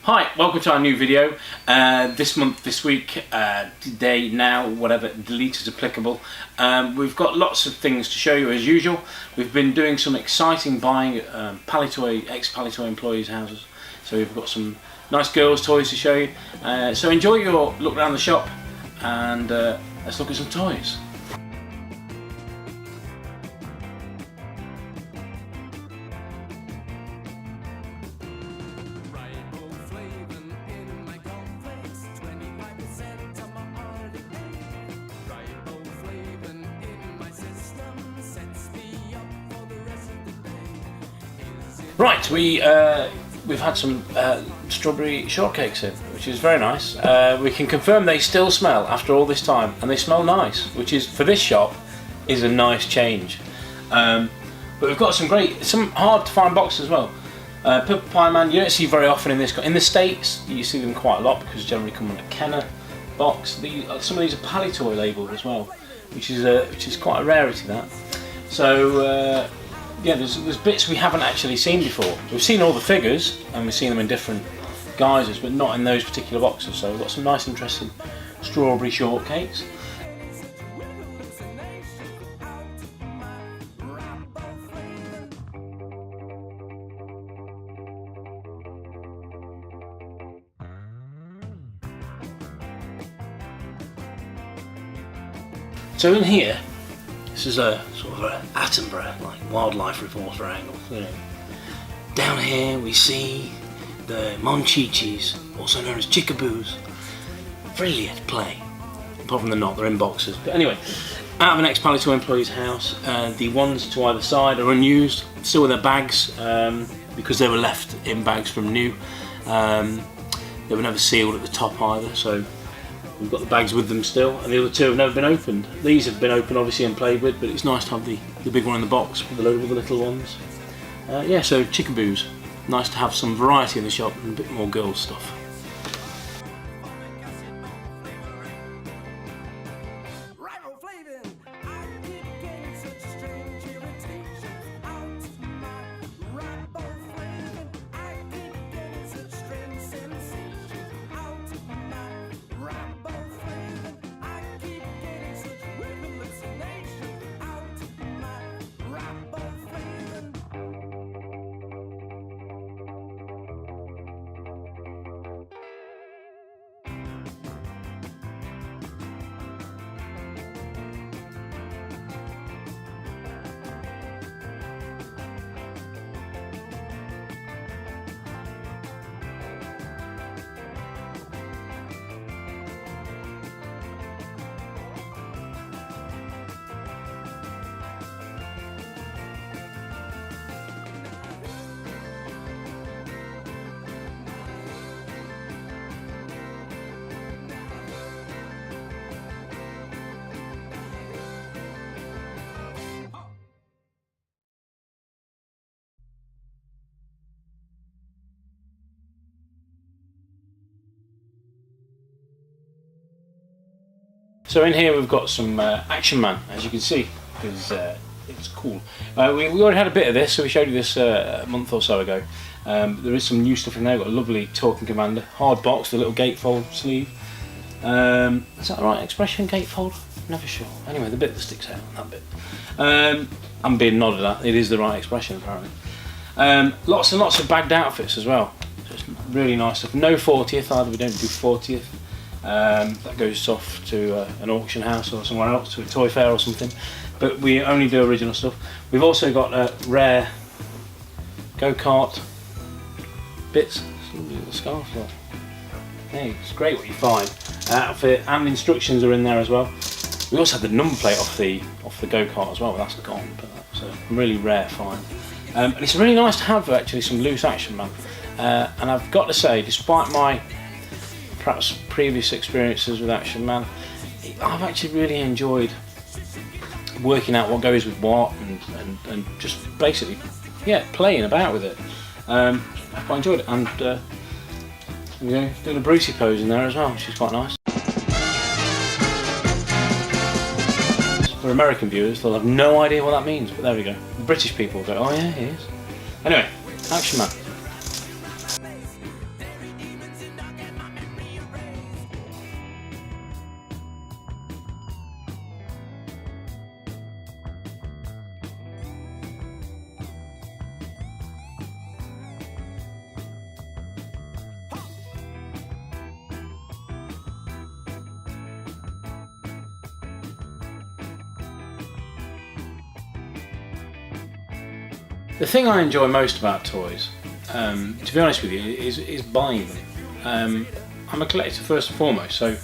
Hi, welcome to our new video. This month, this week, today, now, whatever, delete is applicable. We've got lots of things to show you as usual. We've been doing some exciting buying at ex-Palitoy employees' houses. So we've got some nice girls' toys to show you. So enjoy your look around the shop and let's look at some toys. Right, we've had some strawberry shortcakes in, which is very nice. We can confirm they still smell after all this time, and they smell nice, which is, for this shop, is a nice change. But we've got some hard to find boxes as well. Popeye Man, you don't see very often in this. In the States, you see them quite a lot because they generally come under Kenner box. Some of these are Palitoy labelled as well, which is quite a rarity, that. So. Yeah, there's bits we haven't actually seen before. We've seen all the figures and we've seen them in different guises, but not in those particular boxes. So we've got some nice, interesting strawberry shortcakes. So in here, this is a sort of an Attenborough, like wildlife reporter angle. You know. Down here we see the Monchichis, also known as chickaboos, freely at play. Apart from they're not, they're in boxes. But anyway, out of an ex-Palitoy employee's house, the ones to either side are unused, still with their bags, because they were left in bags from new. They were never sealed at the top either, so we've got the bags with them still, and the other two have never been opened. These have been opened obviously and played with, but it's nice to have the big one in the box with a load of the little ones. Yeah, so chickaboos. Nice to have some variety in the shop and a bit more girls stuff. So in here we've got some Action Man, as you can see, because it's cool. We already had a bit of this, so we showed you this a month or so ago. There is some new stuff in there. We've got a lovely Talking Commander, hard box, the little gatefold sleeve. Is that the right expression, gatefold? Never sure. Anyway, the bit that sticks out, that bit. I'm being nodded at, it is the right expression apparently. Lots and lots of bagged outfits as well. So it's really nice stuff. No 40th either, we don't do 40th. That goes off to an auction house or somewhere else, to a toy fair or something, but we only do original stuff. We've also got rare go-kart bits. The scarf there. Hey, it's great what you find. Outfit and instructions are in there as well. We also had the number plate off the go-kart as well, but that's gone. But that's a really rare find. And it's really nice to have actually some loose Action Man. And I've got to say, despite my perhaps previous experiences with Action Man, I've actually really enjoyed working out what goes with what and just basically, yeah, playing about with it. I've quite enjoyed it, and doing a Brucey pose in there as well, which is quite nice. For American viewers, they'll have no idea what that means, but there we go. The British people go, oh yeah, he is. Anyway, Action Man. The thing I enjoy most about toys, to be honest with you, is buying them. I'm a collector first and foremost, so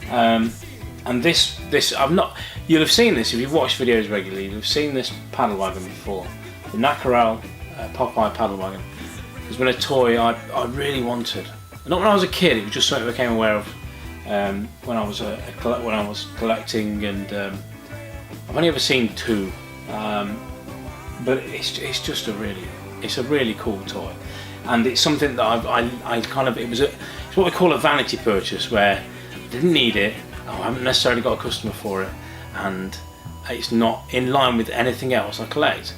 and this I've not. You'll have seen this if you've watched videos regularly. You'll have seen this paddle wagon before, the Nackerel Popeye paddle wagon. It's been a toy I really wanted. Not when I was a kid. It was just something I became aware of when I was collecting, and I've only ever seen two. But it's just a really cool toy, and it's something that I kind of it's what we call a vanity purchase, where I didn't need it, I haven't necessarily got a customer for it, and it's not in line with anything else I collect.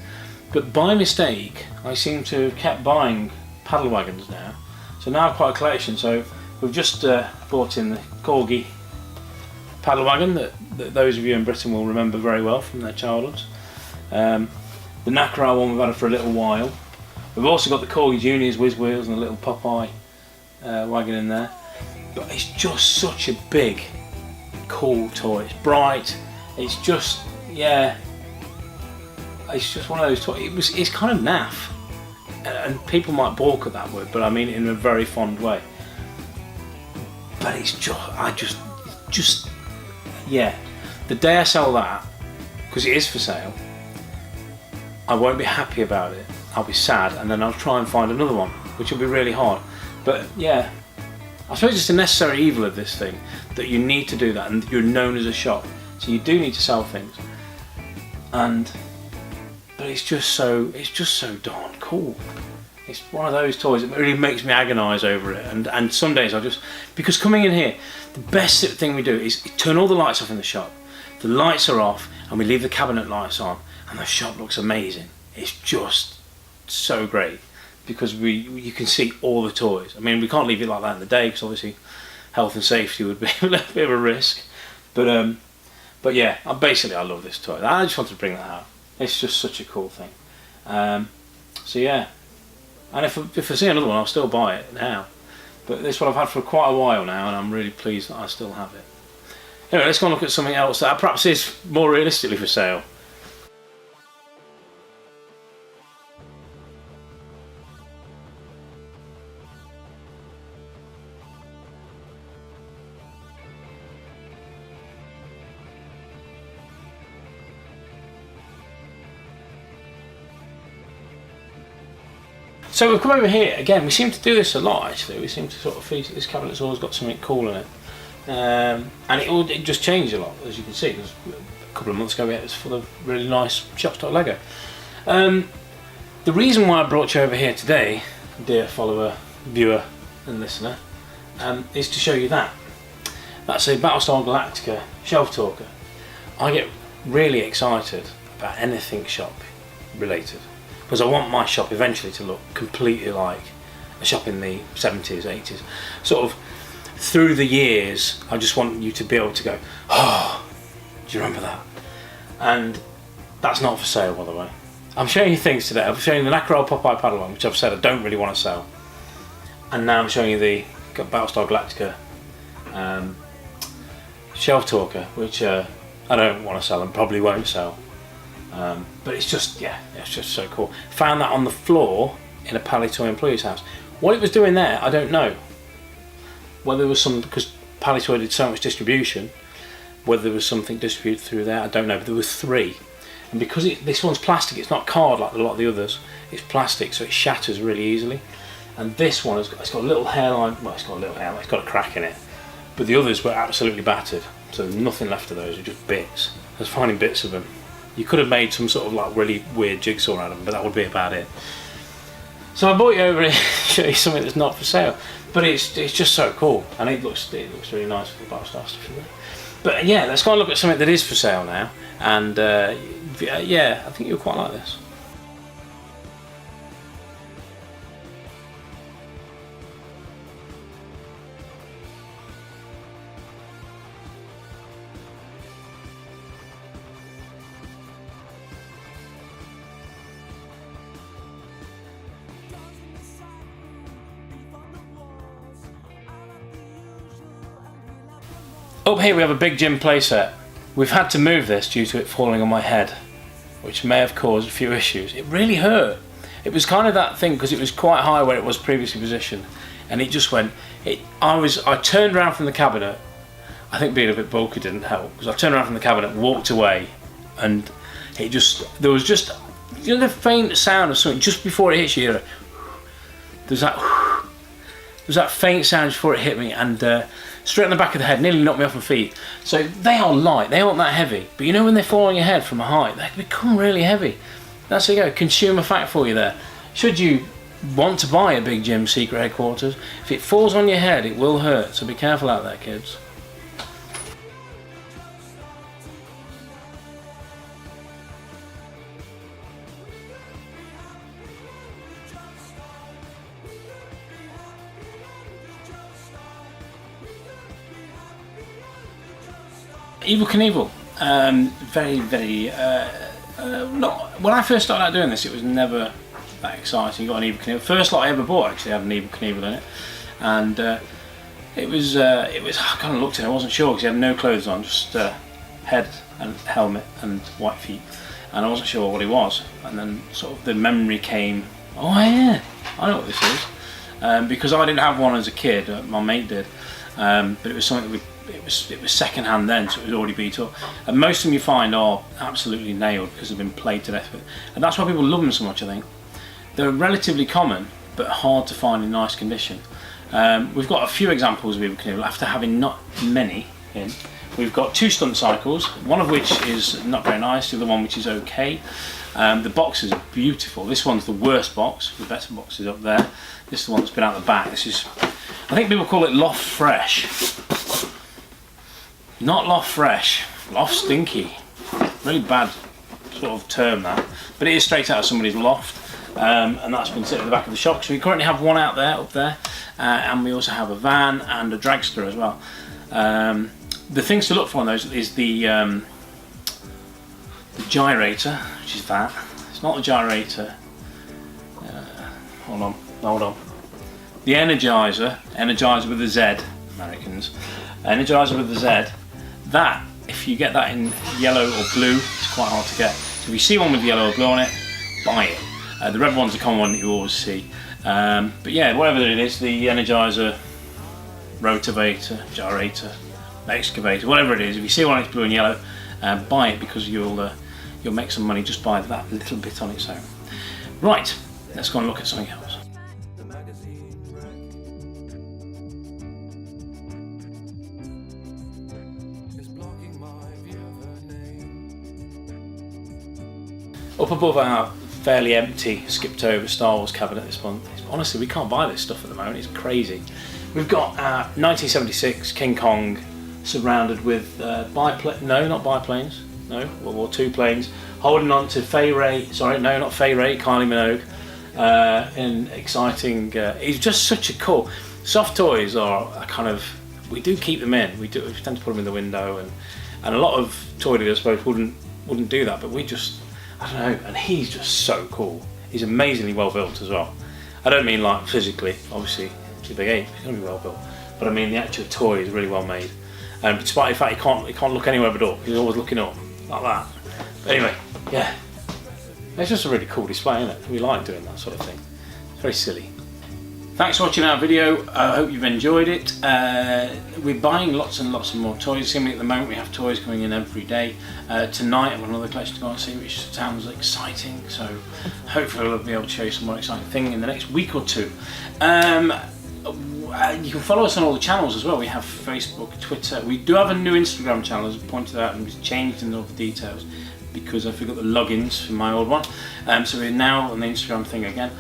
But by mistake, I seem to have kept buying paddle wagons now, so now I've quite a collection. So we've just bought in the Corgi paddle wagon that those of you in Britain will remember very well from their childhoods. The Nackerel one we've had it for a little while. We've also got the Corgi Juniors Whiz Wheels and a little Popeye wagon in there. But it's just such a big, cool toy. It's bright. It's just, yeah. It's just one of those toys. It's kind of naff, and people might balk at that word, but I mean it in a very fond way. But it's just, yeah. The day I sell that, because it is for sale, I won't be happy about it. I'll be sad, and then I'll try and find another one, which will be really hard. But yeah, I suppose it's a necessary evil of this thing, that you need to do that, and you're known as a shop, so you do need to sell things. But it's just so darn cool. It's one of those toys that really makes me agonise over it, and some days because coming in here, the best thing we do is turn all the lights off in the shop. The lights are off, and we leave the cabinet lights on, and the shop looks amazing. It's just so great, because you can see all the toys. I mean, we can't leave it like that in the day, because obviously health and safety would be a little bit of a risk. But yeah, I love this toy. I just wanted to bring that out. It's just such a cool thing. So yeah, and if I see another one, I'll still buy it now. But this one I've had for quite a while now, and I'm really pleased that I still have it. Anyway, let's go and look at something else that perhaps is more realistically for sale. So we've come over here again. We seem to do this a lot, actually. We seem to sort of feature this cabinet's always got something cool in it, and it just changed a lot, as you can see. Because a couple of months ago it was full of really nice shop stock Lego. The reason why I brought you over here today, dear follower, viewer, and listener, is to show you that. That's a Battlestar Galactica shelf talker. I get really excited about anything shop related, because I want my shop eventually to look completely like a shop in the 70s, 80s. Sort of through the years, I just want you to be able to go, oh, do you remember that? And that's not for sale, by the way. I'm showing you things today. I'm showing you the Nackerel Popeye paddle one, which I've said I don't really want to sell. And now I'm showing you the Battlestar Galactica shelf talker, which I don't want to sell and probably won't sell. But it's just, yeah, it's just so cool. Found that on the floor in a Palitoy employee's house. What it was doing there, I don't know. Whether there was some, because Palitoy did so much distribution, whether there was something distributed through there, I don't know. But there was 3, and because this one's plastic, it's not card like a lot of the others. It's plastic, so it shatters really easily. And this one it's got a little hairline. Well, it's got a little hairline. It's got a crack in it. But the others were absolutely battered, so there's nothing left of those. They're just bits. I was finding bits of them. You could have made some sort of like really weird jigsaw out of them, but that would be about it. So I brought you over here to show you something that's not for sale, but it's just so cool, and it looks really nice with the Battlestar stuff in there. But yeah, let's go and look at something that is for sale now, and yeah, I think you'll quite like this. Up here we have a big gym playset. We've had to move this due to it falling on my head, which may have caused a few issues. It really hurt, It was kind of that thing because it was quite high where it was previously positioned, and it just went. I turned around from the cabinet. I think being a bit bulky didn't help because I turned around from the cabinet, walked away, and there was just the faint sound of something just before it hits you. There's that faint sound before it hit me, and straight on the back of the head, nearly knocked me off my feet. So they are light, they aren't that heavy, but you know when they fall on your head from a height, they become really heavy. That's there you go, consumer fact for you there. Should you want to buy a big gym secret headquarters, if it falls on your head, it will hurt, so be careful out there, kids. Evel Knievel, very, not, when I first started out doing this, it was never that exciting. You got an Evel Knievel. First lot I ever bought actually had an Evel Knievel in it, and it was, I kind of looked at it, I wasn't sure because he had no clothes on, just head and helmet and white feet, and I wasn't sure what he was, and then sort of the memory came, oh yeah, I know what this is, because I didn't have one as a kid, my mate did, but it was something that it was second hand then, so it was already beat up, and most of them you find are absolutely nailed because they've been played to death with, and that's why people love them so much. I think they're relatively common but hard to find in nice condition. We've got a few examples of Evel Knievel after having not many in. We've got 2 stunt cycles, one of which is not very nice, the other one which is okay. The boxes are beautiful. This one's the worst box, the better box is up there. This is the one that's been out the back. This is, I think people call it loft fresh. Not loft fresh, loft stinky. Really bad sort of term that, but it is straight out of somebody's loft, and that's been sitting at the back of the shop. So we currently have one out there, up there, and we also have a van and a dragster as well. The things to look for on those is the gyrator, which is that. It's not the gyrator. Hold on. The energizer with a Z, Americans. Energizer with a Z. That, if you get that in yellow or blue, it's quite hard to get. So if you see one with yellow or blue on it, buy it. The red one's a common one that you always see. But yeah, whatever it is, the energizer, rotavator, gyrator, excavator, whatever it is, if you see one that's blue and yellow, buy it because you'll make some money just by that little bit on its own. Right, let's go and look at something else. Up above our fairly empty, skipped over Star Wars cabinet this month, honestly we can't buy this stuff at the moment, it's crazy. We've got our 1976 King Kong surrounded with not biplanes, no, World War II planes, holding on to Kylie Minogue, in exciting, he's just such a cool, soft toys are a kind of, we do keep them in, we tend to put them in the window, and a lot of toy dealers I suppose wouldn't do that, but we just, I don't know, and he's just so cool. He's amazingly well built as well. I don't mean like physically, obviously, he's a big ape, he's going to be well built, but I mean the actual toy is really well made. And despite the fact he can't look anywhere but up, he's always looking up, like that. But anyway, yeah, it's just a really cool display, isn't it? We like doing that sort of thing. It's very silly. Thanks for watching our video. I hope you've enjoyed it. We're buying lots and lots of more toys. At the moment we have toys coming in every day. Tonight I've got another collection to go and see, which sounds exciting. So hopefully we'll be able to show you some more exciting thing in the next week or two. You can follow us on all the channels as well. We have Facebook, Twitter. We do have a new Instagram channel, as I pointed out, and we've changed in all the details because I forgot the logins from my old one. So we're now on the Instagram thing again.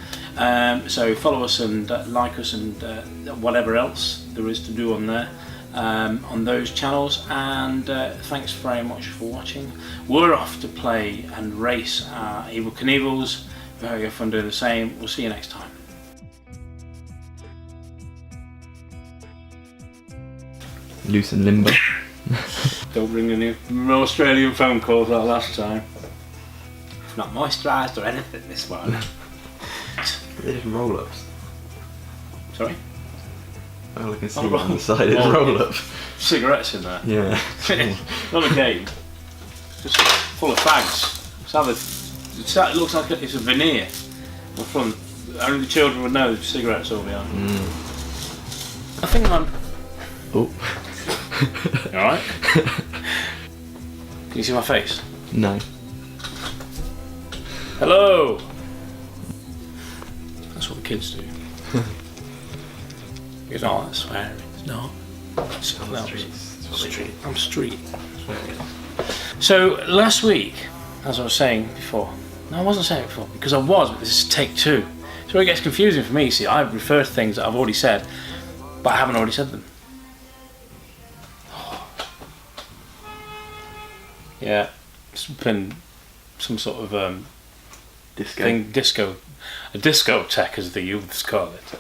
So follow us and like us and whatever else there is to do on there, on those channels. And thanks very much for watching. We're off to play and race our Evel Knievels. We hope you have fun doing the same. We'll see you next time. Loose and limber. Don't bring any Australian phone calls like last time. It's not moisturised or anything, this one. They're just roll-ups. Sorry? All I can see on the side is roll-up. Cigarettes in there. Yeah. Not a game. Just full of fags. It looks like it's a veneer. The front. Only the children would know the cigarettes all behind. I think I'm. Oh. You alright? Can you see my face? No. Hello! That's what the kids do. It's not that swearing. It's not. It's On the streets. That's what they street. do. I'm street. So last week, as I was saying before, no, I wasn't saying it before because I was, but this is take 2. So it gets confusing for me. See, I refer to things that I've already said, but I haven't already said them. Yeah, it's been some sort of Disco. thing, a discotheque as the youths call it.